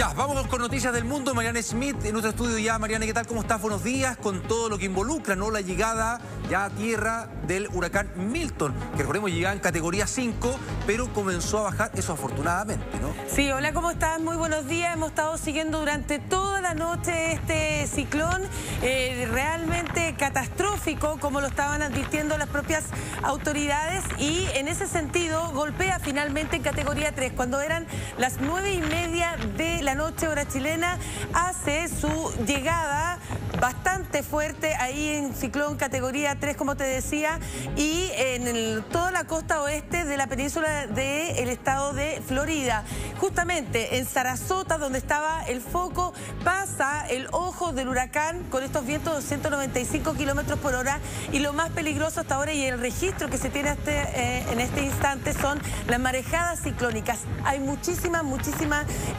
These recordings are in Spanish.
Ya, vamos con noticias del mundo. Mariana Smith en nuestro estudio ya. Mariana, ¿qué tal? ¿Cómo estás? Buenos días. Con todo lo que involucra, ¿no? La llegada ya a tierra del huracán Milton, que recordemos llegaba en categoría 5, pero comenzó a bajar, eso afortunadamente, ¿no? Sí, hola, ¿cómo estás? Muy buenos días. Hemos estado siguiendo durante toda la noche este ciclón realmente catastrófico, como lo estaban advirtiendo las propias autoridades, y en ese sentido golpea finalmente en categoría 3. Cuando eran las 9:30 de la noche, hora chilena, hace su llegada bastante fuerte ahí en ciclón categoría 3, como te decía, y en toda la costa oeste de la península del estado de Florida. Justamente en Sarasota, donde estaba el foco, pasa el ojo del huracán con estos vientos de 195 kilómetros por hora, y lo más peligroso hasta ahora y el registro que se tiene en este instante son las marejadas ciclónicas. Hay muchísima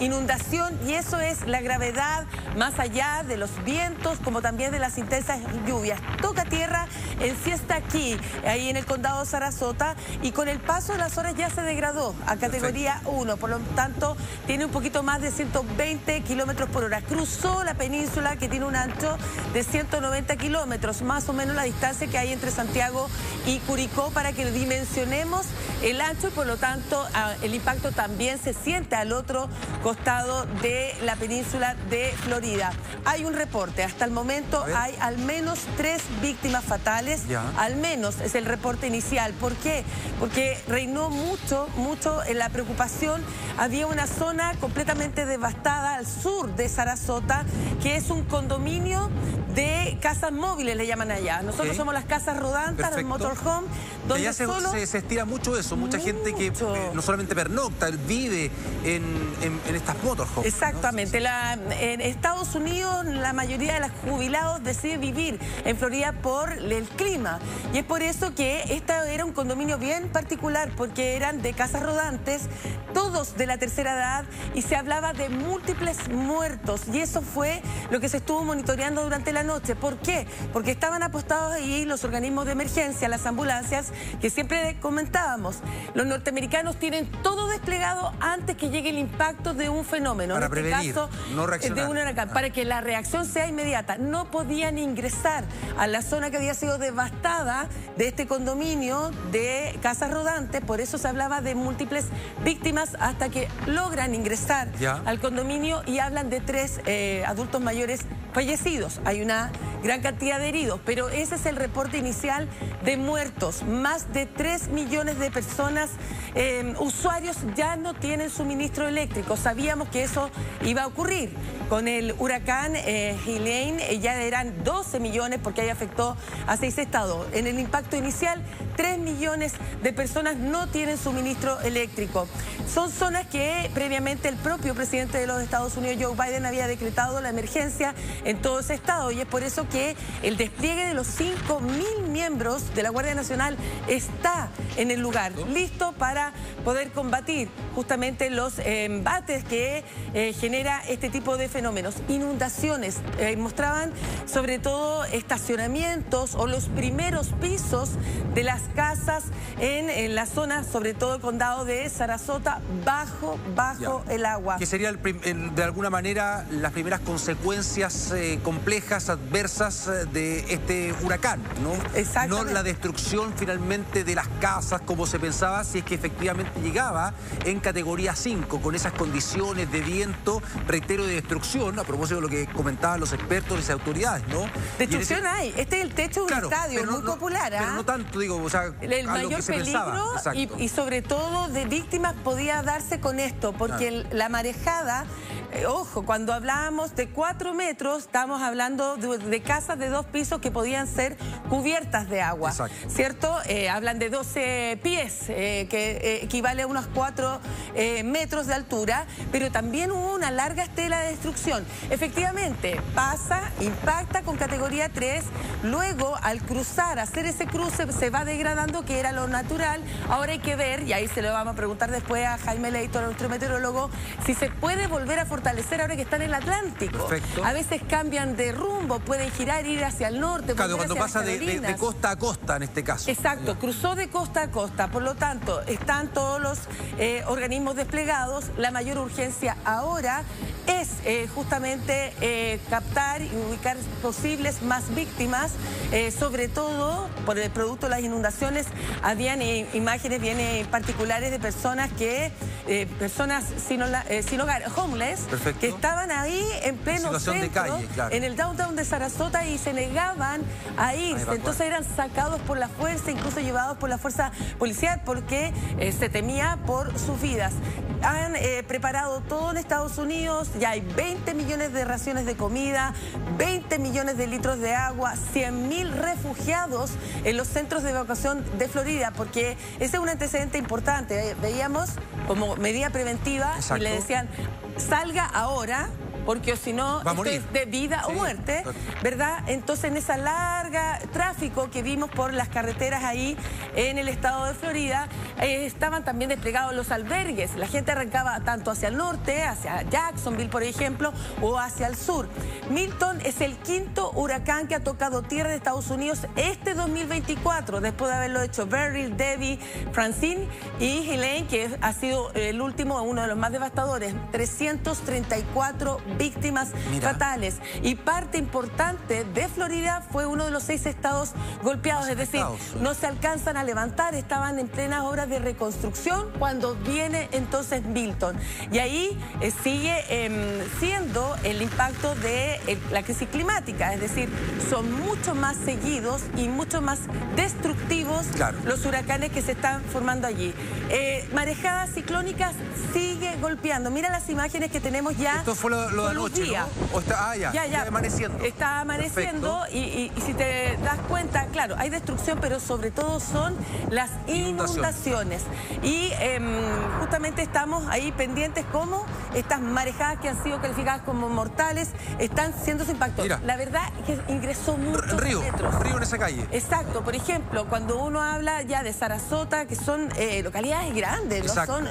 inundación, y eso es la gravedad más allá de los vientos, como también de las intensas lluvias. Toca tierra en Siesta Key, ahí en el condado de Sarasota, y con el paso de las horas ya se degradó a categoría 1, por lo tanto tiene un poquito más de 120 kilómetros por hora. Cruzó la península, que tiene un ancho de 190 kilómetros, más o menos la distancia que hay entre Santiago y Curicó, para que dimensionemos el ancho, y por lo tanto el impacto también se siente al otro costado de la península de Florida. Hay un reporte, hasta el momento hay al menos 3 víctimas fatales, al menos es el reporte inicial. ¿Por qué? Porque reinó mucho en la preocupación. Había una zona completamente devastada al sur de Sarasota, que es un condominio de casas móviles, le llaman allá. Nosotros somos las casas rodantes, los motorhome, donde allá se estira mucho eso, mucha gente que no solamente pernocta, vive en estas motorhomes. Exactamente, ¿no? En Estados Unidos la mayoría de los jubilados deciden vivir en Florida por el clima, y es por eso que esta era un condominio bien particular, porque eran de casas rodantes, todos de la tercera edad, y se hablaba de múltiples muertos, y eso fue lo que se estuvo monitoreando durante la noche. ¿Por qué? Porque estaban apostados ahí los organismos de emergencia, las ambulancias, que siempre comentábamos. Los norteamericanos tienen todo desplegado antes que llegue el impacto de un fenómeno, para en este prevenir, caso no reaccionar, de un huracán, para que la reacción sea inmediata. No podían ingresar a la zona que había sido devastada de este condominio de casas rodantes, por eso se hablaba de múltiples víctimas, hasta que logran ingresar al condominio y hablan de 3 adultos mayores fallecidos. Hay una gran cantidad de heridos, pero ese es el reporte inicial de muertos. Más de 3 millones de personas, usuarios, ya no tienen suministro eléctrico. Sabíamos que eso iba a ocurrir. Con el huracán Helene ya eran 12 millones, porque ahí afectó a 6 estados. En el impacto inicial, 3 millones de personas no tienen suministro eléctrico. Son zonas que previamente el propio presidente de los Estados Unidos, Joe Biden, había decretado la emergencia en todo ese estado, y es por eso que el despliegue de los 5.000 miembros de la Guardia Nacional está en el lugar, listo para poder combatir justamente los embates que genera este tipo de fenómenos. Inundaciones, mostraban sobre todo estacionamientos o los primeros pisos de las casas en la zona, sobre todo el condado de Sarasota, bajo el agua. Que sería de alguna manera las primeras consecuencias complejas, adversas de este huracán, ¿no? Exactamente. No la destrucción finalmente de las casas como se pensaba, si es que efectivamente llegaba en categoría 5, con esas condiciones de viento, reitero, de destrucción, a propósito de lo que comentaban los expertos y las autoridades, ¿no? Destrucción hay. Este es el techo de un estadio muy popular, pero no tanto, digo, o sea, el mayor peligro y sobre todo de víctimas podía darse con esto, porque la marejada, ojo, cuando hablábamos de 4 metros, estamos hablando de casas de 2 pisos que podían ser cubiertas de agua, ¿cierto? Hablan de 12 pies, que equivale a unos 4 metros de altura, pero también hubo una larga estela de destrucción. Efectivamente, pasa, impacta con categoría 3, luego al cruzar, hacer ese cruce, se va degradando, que era lo natural. Ahora hay que ver, y ahí se lo vamos a preguntar después a Jaime Leighton, nuestro meteorólogo, si se puede volver a fortalecer fortalecer ahora que están en el Atlántico. Perfecto. A veces cambian de rumbo, pueden girar, ir hacia el norte. Claro, cuando hacia pasa las de Carolinas. costa a costa en este caso. Exacto, cruzó de costa a costa. Por lo tanto, están todos los organismos desplegados. La mayor urgencia ahora es justamente captar y ubicar posibles más víctimas, sobre todo por el producto de las inundaciones. Habían imágenes bien particulares de personas personas sin hogar, homeless, perfecto, que estaban ahí en pleno situación centro, de calle, claro, en el downtown de Sarasota, y se negaban a irse. Entonces eran sacados por la fuerza, incluso llevados por la fuerza policial, porque se temía por sus vidas. Han preparado todo en Estados Unidos, ya hay 20 millones de raciones de comida, 20 millones de litros de agua, 100.000 refugiados en los centros de evacuación de Florida, porque ese es un antecedente importante. Veíamos como medida preventiva, exacto, y le decían, salga ahora, porque si no, esto es de vida o muerte, ¿verdad? Entonces, en esa larga tráfico que vimos por las carreteras ahí en el estado de Florida, estaban también desplegados los albergues. La gente arrancaba tanto hacia el norte, hacia Jacksonville, por ejemplo, o hacia el sur. Milton es el quinto huracán que ha tocado tierra de Estados Unidos este 2024, después de haberlo hecho Beryl, Debbie, Francine y Helene, que ha sido el último, uno de los más devastadores. 334 víctimas fatales, y parte importante de Florida fue uno de los 6 estados golpeados, es decir, no se alcanzan a levantar, estaban en plenas obras de reconstrucción cuando viene entonces Milton, y ahí sigue siendo el impacto de la crisis climática, es decir, son mucho más seguidos y mucho más destructivos los huracanes que se están formando allí. Marejadas ciclónicas sigue golpeando, mira las imágenes que tenemos ya. Esto fue lo de anoche, ¿no? ¿O está, ya amaneciendo? Está amaneciendo y si te das cuenta, claro, hay destrucción, pero sobre todo son las inundaciones. Y justamente estamos ahí pendientes cómo estas marejadas que han sido calificadas como mortales están siendo su impacto. Mira, la verdad es que ingresó muchos metros. Río en esa calle. Exacto, por ejemplo, cuando uno habla ya de Sarasota, que son localidades grandes,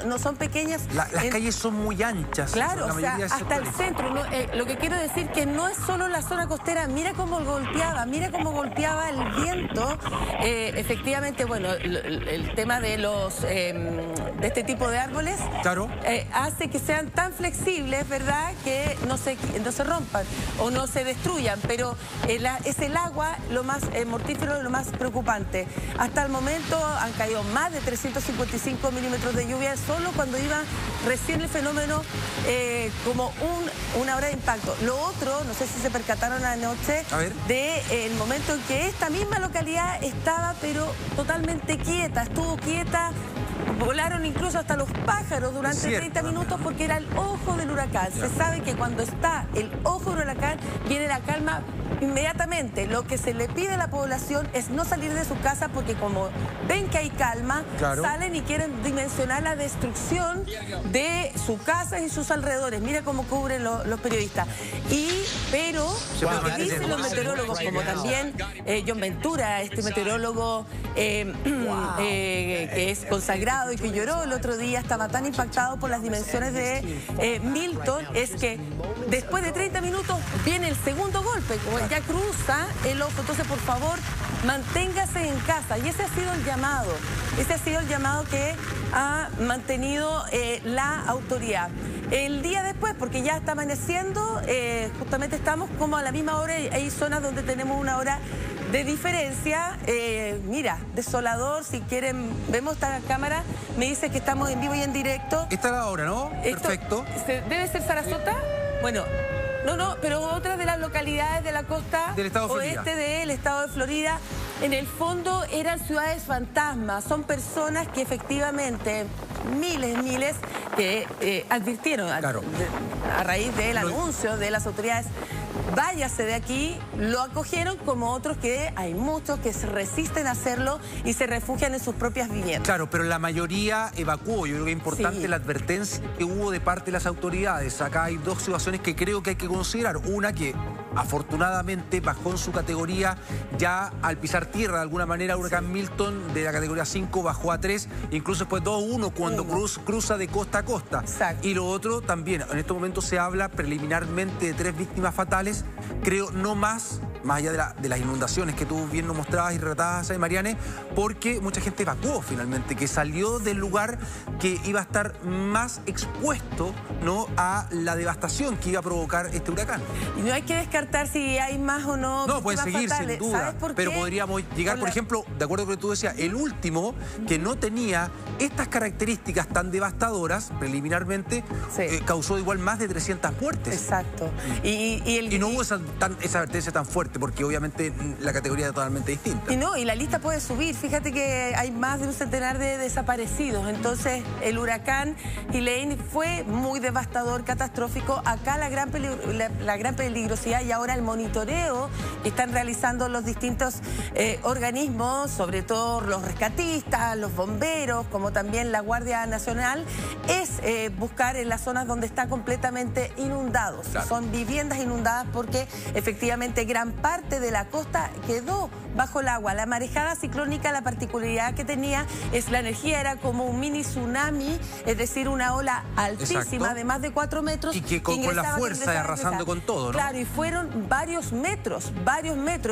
no son pequeñas. Las calles son muy anchas. Claro, o sea, hasta el centro. Lo que quiero decir que no es solo la zona costera, mira cómo golpeaba el viento. Efectivamente, bueno, el tema de de este tipo de árboles hace que sean tan flexibles, ¿verdad?, que no se rompan o no se destruyan, pero es el agua lo más mortífero, lo más preocupante. Hasta el momento han caído más de 355 milímetros de lluvia solo cuando iba recién el fenómeno como una hora de impacto. Lo otro, no sé si se percataron anoche, del momento en que esta misma localidad estaba pero totalmente quieta, estuvo quieta, volaron incluso hasta los pájaros durante 30 minutos porque era el ojo del huracán. Se sabe que cuando está el ojo del huracán viene la calma inmediatamente. Lo que se le pide a la población es no salir de su casa porque como ven que hay calma, salen y quieren dimensionar la destrucción de su casa y sus alrededores. Mira cómo cubren los periodistas. Pero lo que dicen los meteorólogos, como también John Ventura, este meteorólogo que es consagrado y que lloró el otro día, estaba tan impactado por las dimensiones de Milton, es que después de 30 minutos viene el segundo golpe, ya cruza el ojo. Entonces, por favor, manténgase en casa. Y ese ha sido el llamado que ha mantenido la autoridad. El día después, porque ya está amaneciendo, justamente estamos como a la misma hora, hay zonas donde tenemos una hora de diferencia. Mira, desolador, si quieren, vemos esta cámara, me dice que estamos en vivo y en directo. Esta es la hora, ¿no? Perfecto. ¿Debe ser Sarasota? Bueno, no, pero otra de las localidades de la costa oeste del estado de Florida, en el fondo eran ciudades fantasmas, son personas que efectivamente, miles, que advirtieron a raíz del anuncio de las autoridades, váyase de aquí, lo acogieron, como otros que hay muchos que se resisten a hacerlo y se refugian en sus propias viviendas. Claro, pero la mayoría evacuó. Yo creo que es importante la advertencia que hubo de parte de las autoridades. Acá hay dos situaciones que creo que hay que considerar. Una, que afortunadamente bajó en su categoría ya al pisar tierra de alguna manera. Huracán Milton de la categoría 5 bajó a 3, incluso después 2-1 cuando cruza de costa a costa. Exacto. Y lo otro también, en estos momentos se habla preliminarmente de 3 víctimas fatales, creo no más allá de las inundaciones que tú bien nos mostrabas y relatabas, Mariane, porque mucha gente evacuó finalmente, que salió del lugar que iba a estar más expuesto, ¿no?, a la devastación que iba a provocar este huracán. Y no hay que descartar si hay más o no. No, pueden seguir fatales. sin duda, ¿Sabes por pero qué? podríamos llegar, por ejemplo, de acuerdo con lo que tú decías, el último que no tenía estas características tan devastadoras preliminarmente, causó igual más de 300 muertes. Exacto. Y no hubo esa advertencia tan fuerte, porque obviamente la categoría es totalmente distinta. Y la lista puede subir. Fíjate que hay más de un centenar de desaparecidos. Entonces, el huracán Helene fue muy devastador, catastrófico. Acá la gran peligrosidad y ahora el monitoreo que están realizando los distintos organismos, sobre todo los rescatistas, los bomberos, como también la Guardia Nacional, es buscar en las zonas donde está completamente inundados. Claro. Son viviendas inundadas porque efectivamente gran parte de la costa quedó bajo el agua. La marejada ciclónica, la particularidad que tenía es la energía era como un mini tsunami, es decir, una ola altísima de más de 4 metros. Y que con la fuerza arrasando con todo, ¿no? Claro, y fueron varios metros,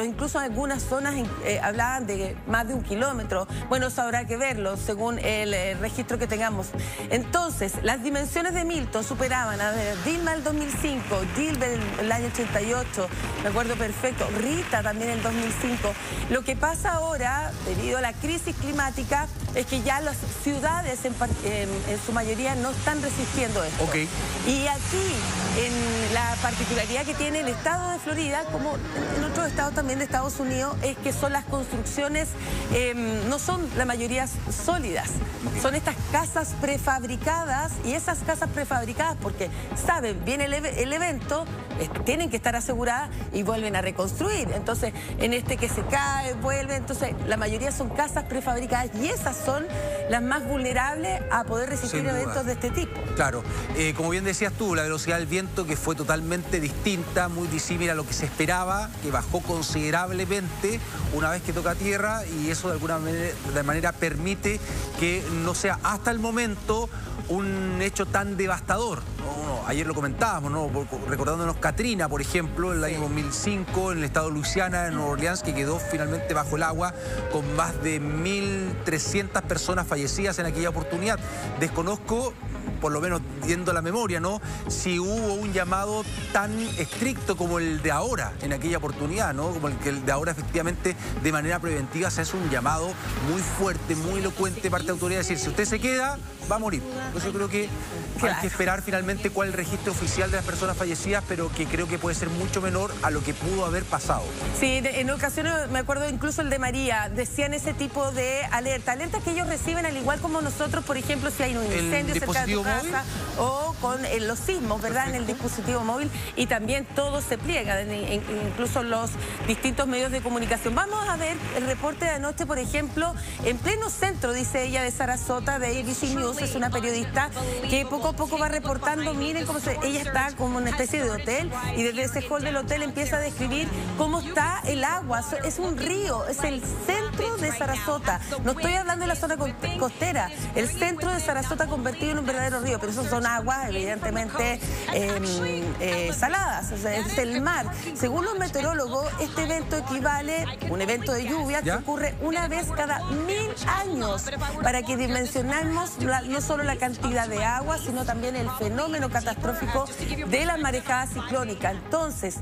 incluso en algunas zonas hablaban de más de 1 kilómetro. Bueno, eso habrá que verlo según el registro que tengamos. Entonces, las dimensiones de Milton superaban a Dilma el 2005, Gilbert el año 88, me acuerdo perfecto, Rita también en 2005. Lo que pasa ahora, debido a la crisis climática, es que ya las ciudades en su mayoría no están resistiendo esto. Okay. Y aquí, en la particularidad que tiene el estado de Florida, como en otros estados también de Estados Unidos, es que son las construcciones, no son la mayoría sólidas. Son estas casas prefabricadas, y esas casas prefabricadas, porque saben, viene el evento, tienen que estar aseguradas y vuelven a reconstruir. Entonces, en este que se cae, vuelve, entonces la mayoría son casas prefabricadas y esas son las más vulnerables a poder resistir eventos de este tipo. Claro, como bien decías tú, la velocidad del viento que fue totalmente distinta, muy disímil a lo que se esperaba, que bajó considerablemente una vez que toca tierra, y eso de alguna manera permite que no sea hasta el momento un hecho tan devastador. Ayer lo comentábamos, ¿no?, recordándonos Katrina, por ejemplo, en el año 2005, en el estado de Luisiana, en Nueva Orleans, que quedó finalmente bajo el agua con más de 1.300 personas fallecidas en aquella oportunidad. Desconozco, por lo menos viendo la memoria, ¿no?, si hubo un llamado tan estricto como el de ahora en aquella oportunidad, ¿no?, como el de ahora efectivamente de manera preventiva se hace un llamado muy fuerte, muy elocuente de parte de la autoridad, decir, si usted se queda, va a morir. Entonces yo creo que hay que esperar finalmente cuál es el registro oficial de las personas fallecidas, pero que creo que puede ser mucho menor a lo que pudo haber pasado. Sí, en ocasiones, me acuerdo incluso el de María, decían ese tipo de alertas que ellos reciben al igual como nosotros, por ejemplo, si hay un incendio cerca de tu casa o con los sismos, ¿verdad? Perfecto. En el dispositivo móvil, y también todo se pliega, incluso los distintos medios de comunicación. Vamos a ver el reporte de anoche, por ejemplo, en pleno centro, dice ella, de Sarasota, de ABC News, es una periodista que poco a poco va reportando, miren cómo ella está como una especie de hotel, y desde ese hall del hotel empieza a describir cómo está el agua. Es un río, es el centro de Sarasota. No estoy hablando de la zona costera, el centro de Sarasota convertido en un verdadero río, pero eso son aguas evidentemente saladas, o sea, es el mar. Según los meteorólogos, este evento equivale a un evento de lluvia que ocurre una vez cada 1000 años, para que dimensionemos no solo la cantidad de agua, sino también el fenómeno catastrófico de la marejada ciclónica. Entonces,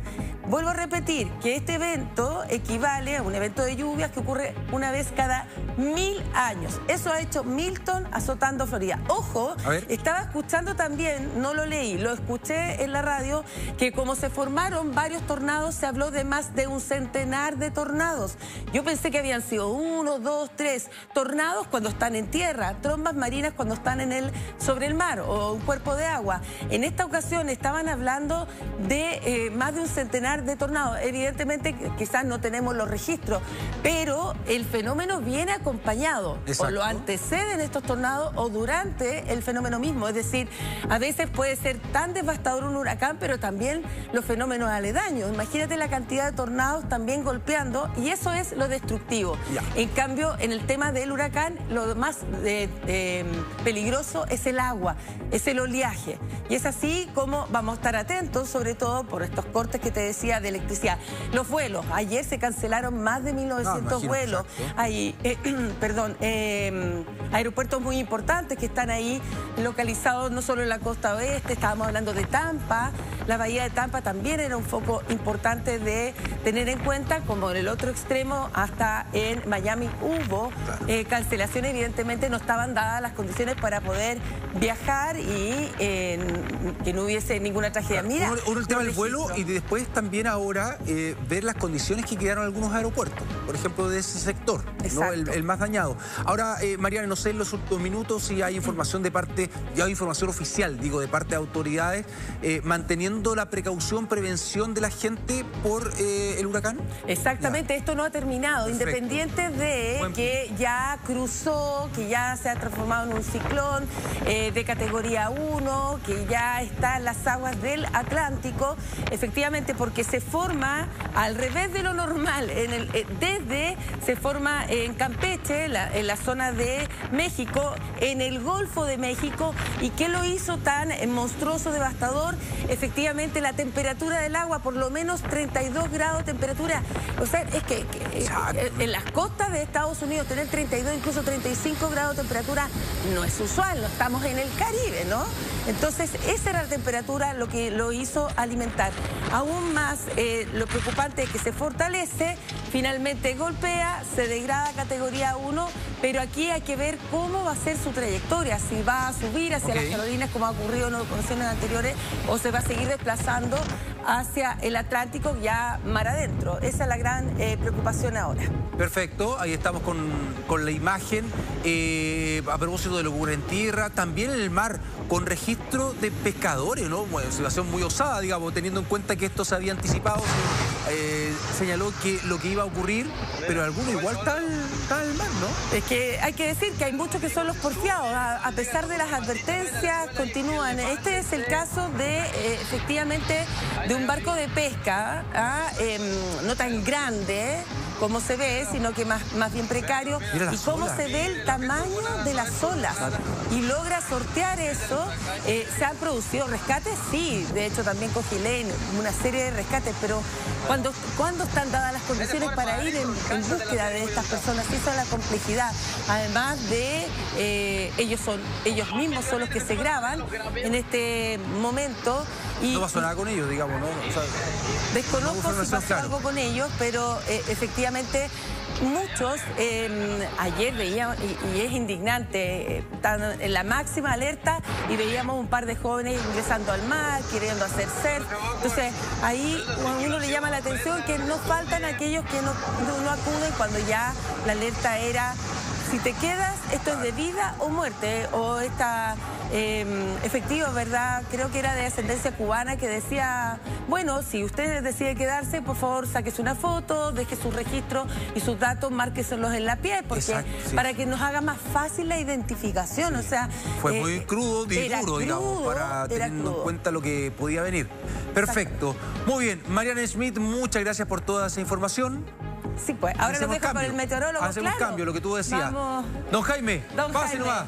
vuelvo a repetir que este evento equivale a un evento de lluvias que ocurre una vez cada 1000 años. Eso ha hecho Milton azotando Florida. Ojo, estaba escuchando también, no lo leí, lo escuché en la radio, que como se formaron varios tornados, se habló de más de un centenar de tornados. Yo pensé que habían sido 1, 2, 3 tornados cuando están en tierra, trombas marinas cuando están sobre el mar o un cuerpo de agua. En esta ocasión estaban hablando de más de un centenar de tornados. Evidentemente quizás no tenemos los registros, pero el fenómeno viene acompañado. Exacto. O lo anteceden estos tornados o durante el fenómeno mismo. mismo. Es decir, a veces puede ser tan devastador un huracán, pero también los fenómenos aledaños. Imagínate la cantidad de tornados también golpeando, y eso es lo destructivo. Ya. En cambio, en el tema del huracán, lo más peligroso es el agua, es el oleaje. Y es así como vamos a estar atentos, sobre todo por estos cortes que te decía de electricidad. Los vuelos, ayer se cancelaron más de 1900 vuelos. Hay, aeropuertos muy importantes que están ahí localizados no solo en la costa oeste, estábamos hablando de Tampa. La bahía de Tampa también era un foco importante de tener en cuenta, como en el otro extremo, hasta en Miami hubo cancelaciones. Evidentemente no estaban dadas las condiciones para poder viajar y que no hubiese ninguna tragedia. Mira, uno el tema del vuelo, y después también ahora ver las condiciones que quedaron en algunos aeropuertos, por ejemplo, de ese sector, ¿no? el más dañado. Ahora, Mariana, no sé en los últimos minutos si hay información de parte, ya hay información oficial, digo, de parte de autoridades, manteniendo la precaución, prevención de la gente por el huracán. Exactamente, ya. Esto no ha terminado. Perfecto. Independiente de que ya cruzó, que ya se ha transformado en un ciclón de categoría 1, que ya está en las aguas del Atlántico, efectivamente, porque se forma al revés de lo normal. Se forma en Campeche, en la zona de México, en el Golfo de México. ¿Y qué lo hizo tan monstruoso, devastador? Efectivamente, la temperatura del agua, por lo menos 32 grados de temperatura. O sea, es que en las costas de Estados Unidos tener 32, incluso 35 grados de temperatura no es usual, no estamos en el Caribe, ¿no? Entonces, esa era la temperatura lo que lo hizo alimentar. Aún más, lo preocupante es que se fortalece, finalmente golpea, se degrada a categoría 1, pero aquí hay que ver cómo va a ser su trayectoria, si va a subir hacia las Carolinas como ha ocurrido en ocasiones anteriores, o se va a seguir desplazando hacia el Atlántico, ya mar adentro. Esa es la gran preocupación ahora. Perfecto, ahí estamos con la imagen. A propósito de lo que ocurre en tierra, también en el mar, con registro de pescadores, ¿no? Bueno, situación muy osada, digamos, teniendo en cuenta que esto se había anticipado, señaló que lo que iba a ocurrir, pero algunos igual está en el mar, ¿no? Es que hay que decir que hay muchos que son los porfiados, a pesar de las advertencias, continúan. Este es el caso de, efectivamente, de un barco de pesca, no tan grande como se ve, sino que más bien precario, y cómo se ve el tamaño de las olas, y logra sortear eso. Se han producido rescates, sí, de hecho también con Gilén, una serie de rescates, pero ¿cuándo están dadas las condiciones para ir en búsqueda de estas personas? Esa es la complejidad, además de ellos mismos son los que se graban en este momento. Y no pasó nada con ellos, digamos, ¿no? O sea, desconozco si pasó algo con ellos, pero efectivamente muchos, ayer veíamos, y es indignante, están en la máxima alerta, y veíamos un par de jóvenes ingresando al mar, queriendo hacer surf. Entonces, ahí a uno le llama la atención que no faltan aquellos que no acuden cuando ya la alerta era: si te quedas, esto es de vida o muerte. O esta efectiva, ¿verdad? Creo que era de ascendencia cubana, que decía, bueno, si usted decide quedarse, por favor, sáquese una foto, deje su registro y sus datos, márqueselos en la piel, porque para que nos haga más fácil la identificación. O sea, fue muy crudo y duro, digamos, para teniendo en cuenta lo que podía venir. Perfecto. Muy bien, Mariana Schmidt, muchas gracias por toda esa información. Sí, pues, ahora nos deja con el meteorólogo. Hacemos cambio, lo que tú decías. Vamos. Don Jaime, pase nomás.